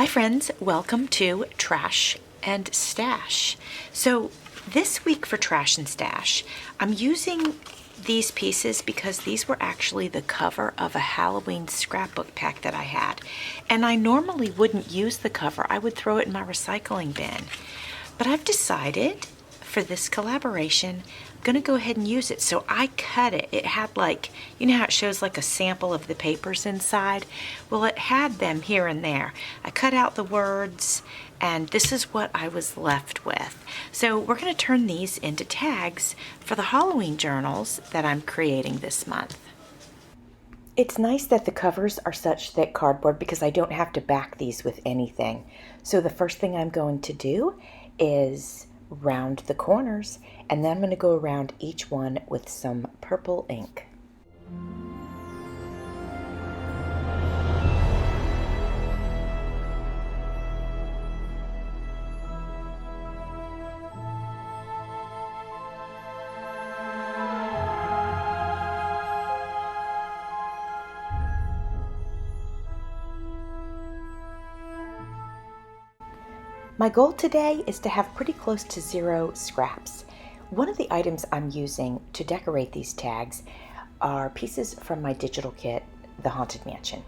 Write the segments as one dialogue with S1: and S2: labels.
S1: Hi friends, welcome to Trash and Stash. So this week for Trash and Stash, I'm using these pieces because these were actually the cover of a Halloween scrapbook pack that I had. And I normally wouldn't use the cover, I would throw it in my recycling bin. But I've decided for this collaboration, I'm gonna go ahead and use it. So I cut it. It had like, you know how it shows like a sample of the papers inside? Well, it had them here and there. I cut out the words and this is what I was left with. So we're gonna turn these into tags for the Halloween journals that I'm creating this month. It's nice that the covers are such thick cardboard because I don't have to back these with anything. So the first thing I'm going to do is round the corners, and then I'm going to go around each one with some purple ink. My goal today is to have pretty close to 0 scraps. One of the items I'm using to decorate these tags are pieces from my digital kit, The Haunted Mansion.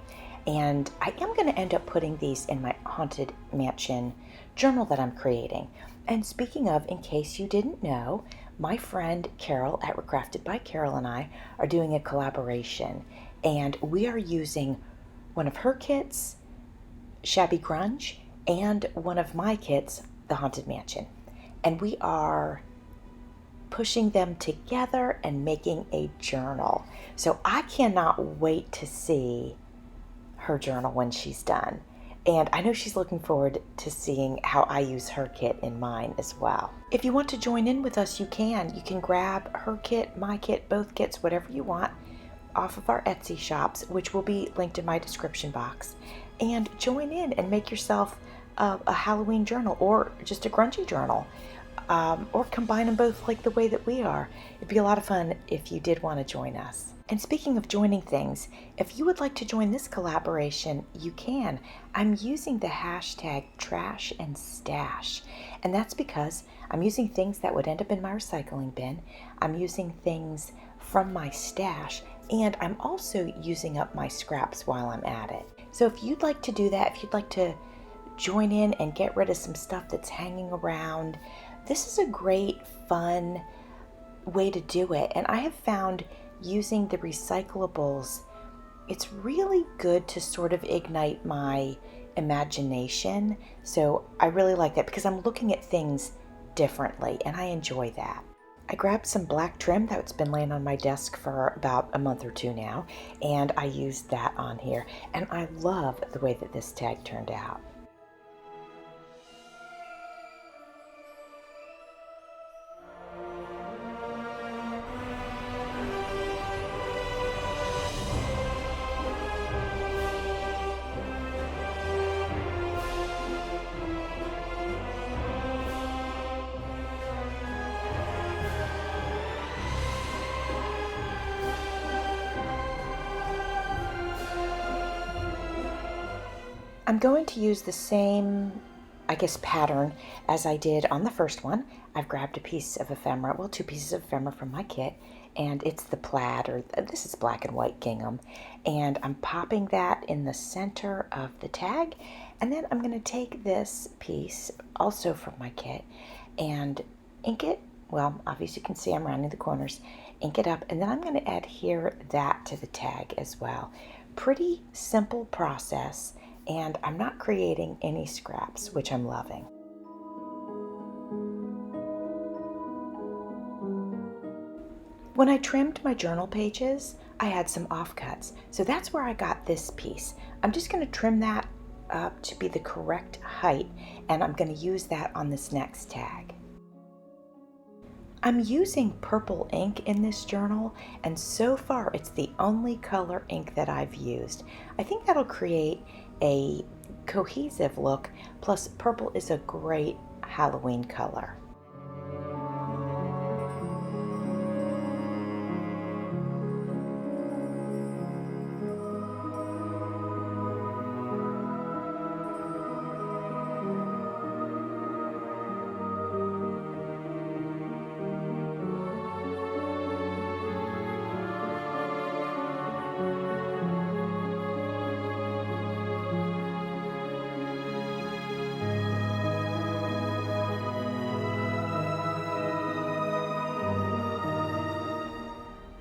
S1: And I am going to end up putting these in my Haunted Mansion journal that I'm creating. And speaking of, in case you didn't know, my friend Carol at Crafty by Carol and I are doing a collaboration. And we are using one of her kits, Shabby Grunge, and one of my kits, The Haunted Mansion. And we are pushing them together and making a journal. So I cannot wait to see her journal when she's done. And I know she's looking forward to seeing how I use her kit in mine as well. If you want to join in with us, you can. You can grab her kit, my kit, both kits, whatever you want, off of our Etsy shops, which will be linked in my description box. And join in and make yourself a Halloween journal or just a grungy journal, or combine them both like the way that we are. It'd be a lot of fun if you did want to join us. And speaking of joining things, if you would like to join this collaboration, you can. I'm using the hashtag Trash and Stash, and that's because I'm using things that would end up in my recycling bin. I'm using things from my stash, and I'm also using up my scraps while I'm at it. So if you'd like to do that, if you'd like to join in and get rid of some stuff that's hanging around, this is a great, fun way to do it. And I have found using the recyclables, it's really good to sort of ignite my imagination. So I really like that because I'm looking at things differently and I enjoy that. I grabbed some black trim that's been laying on my desk for about a month or two now, and I used that on here. And I love the way that this tag turned out. I'm going to use the same, pattern as I did on the first one. I've grabbed a piece of ephemera, well, 2 pieces of ephemera from my kit, and it's the plaid, or this is black and white gingham, and I'm popping that in the center of the tag, and then I'm going to take this piece, also from my kit, and ink it. Well, obviously you can see I'm rounding the corners, ink it up, and then I'm going to adhere that to the tag as well. Pretty simple process. And I'm not creating any scraps, which I'm loving. When I trimmed my journal pages, I had some offcuts. So that's where I got this piece. I'm just going to trim that up to be the correct height, and I'm going to use that on this next tag. I'm using purple ink in this journal, and so far it's the only color ink that I've used. I think that'll create a cohesive look, plus purple is a great Halloween color.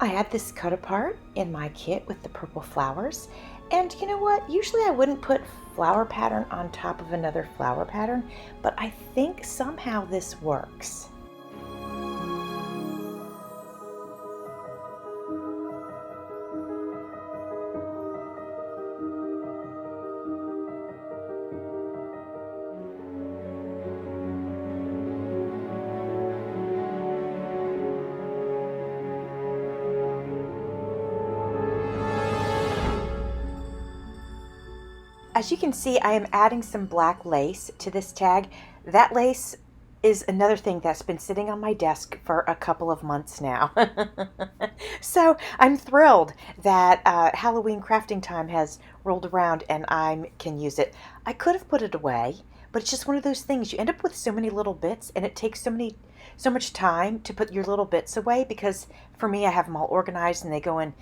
S1: I had this cut apart in my kit with the purple flowers, and you know what? Usually I wouldn't put flower pattern on top of another flower pattern, but I think somehow this works. As you can see, I am adding some black lace to this tag. That lace is another thing that's been sitting on my desk for a couple of months now. So I'm thrilled that Halloween crafting time has rolled around and I can use it. I could have put it away, but it's just one of those things. You end up with so many little bits and it takes so much time to put your little bits away, because for me, I have them all organized and they go in,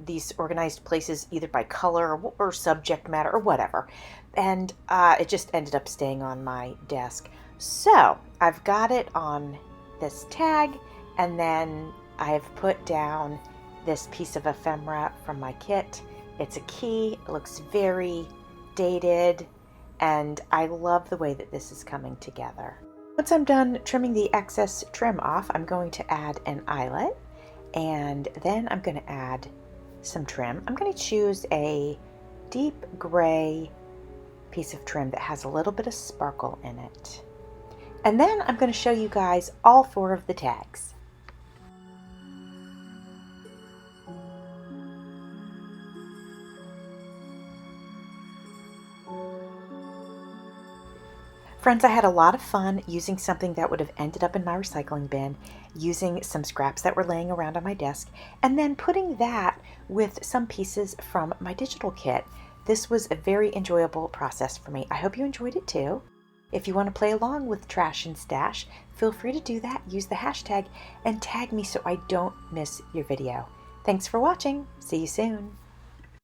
S1: these organized places either by color or subject matter or whatever. And it just ended up staying on my desk. So I've got it on this tag, and then I've put down this piece of ephemera from my kit. It's a key. It looks very dated, and I love the way that this is coming together. Once I'm done trimming the excess trim off, I'm going to add an eyelet, and then I'm going to add some trim. I'm going to choose a deep gray piece of trim that has a little bit of sparkle in it. And then I'm going to show you guys all 4 of the tags. Friends, I had a lot of fun using something that would have ended up in my recycling bin, using some scraps that were laying around on my desk, and then putting that with some pieces from my digital kit. This was a very enjoyable process for me. I hope you enjoyed it too. If you want to play along with Trash and Stash, feel free to do that. Use the hashtag and tag me so I don't miss your video. Thanks for watching. See you soon.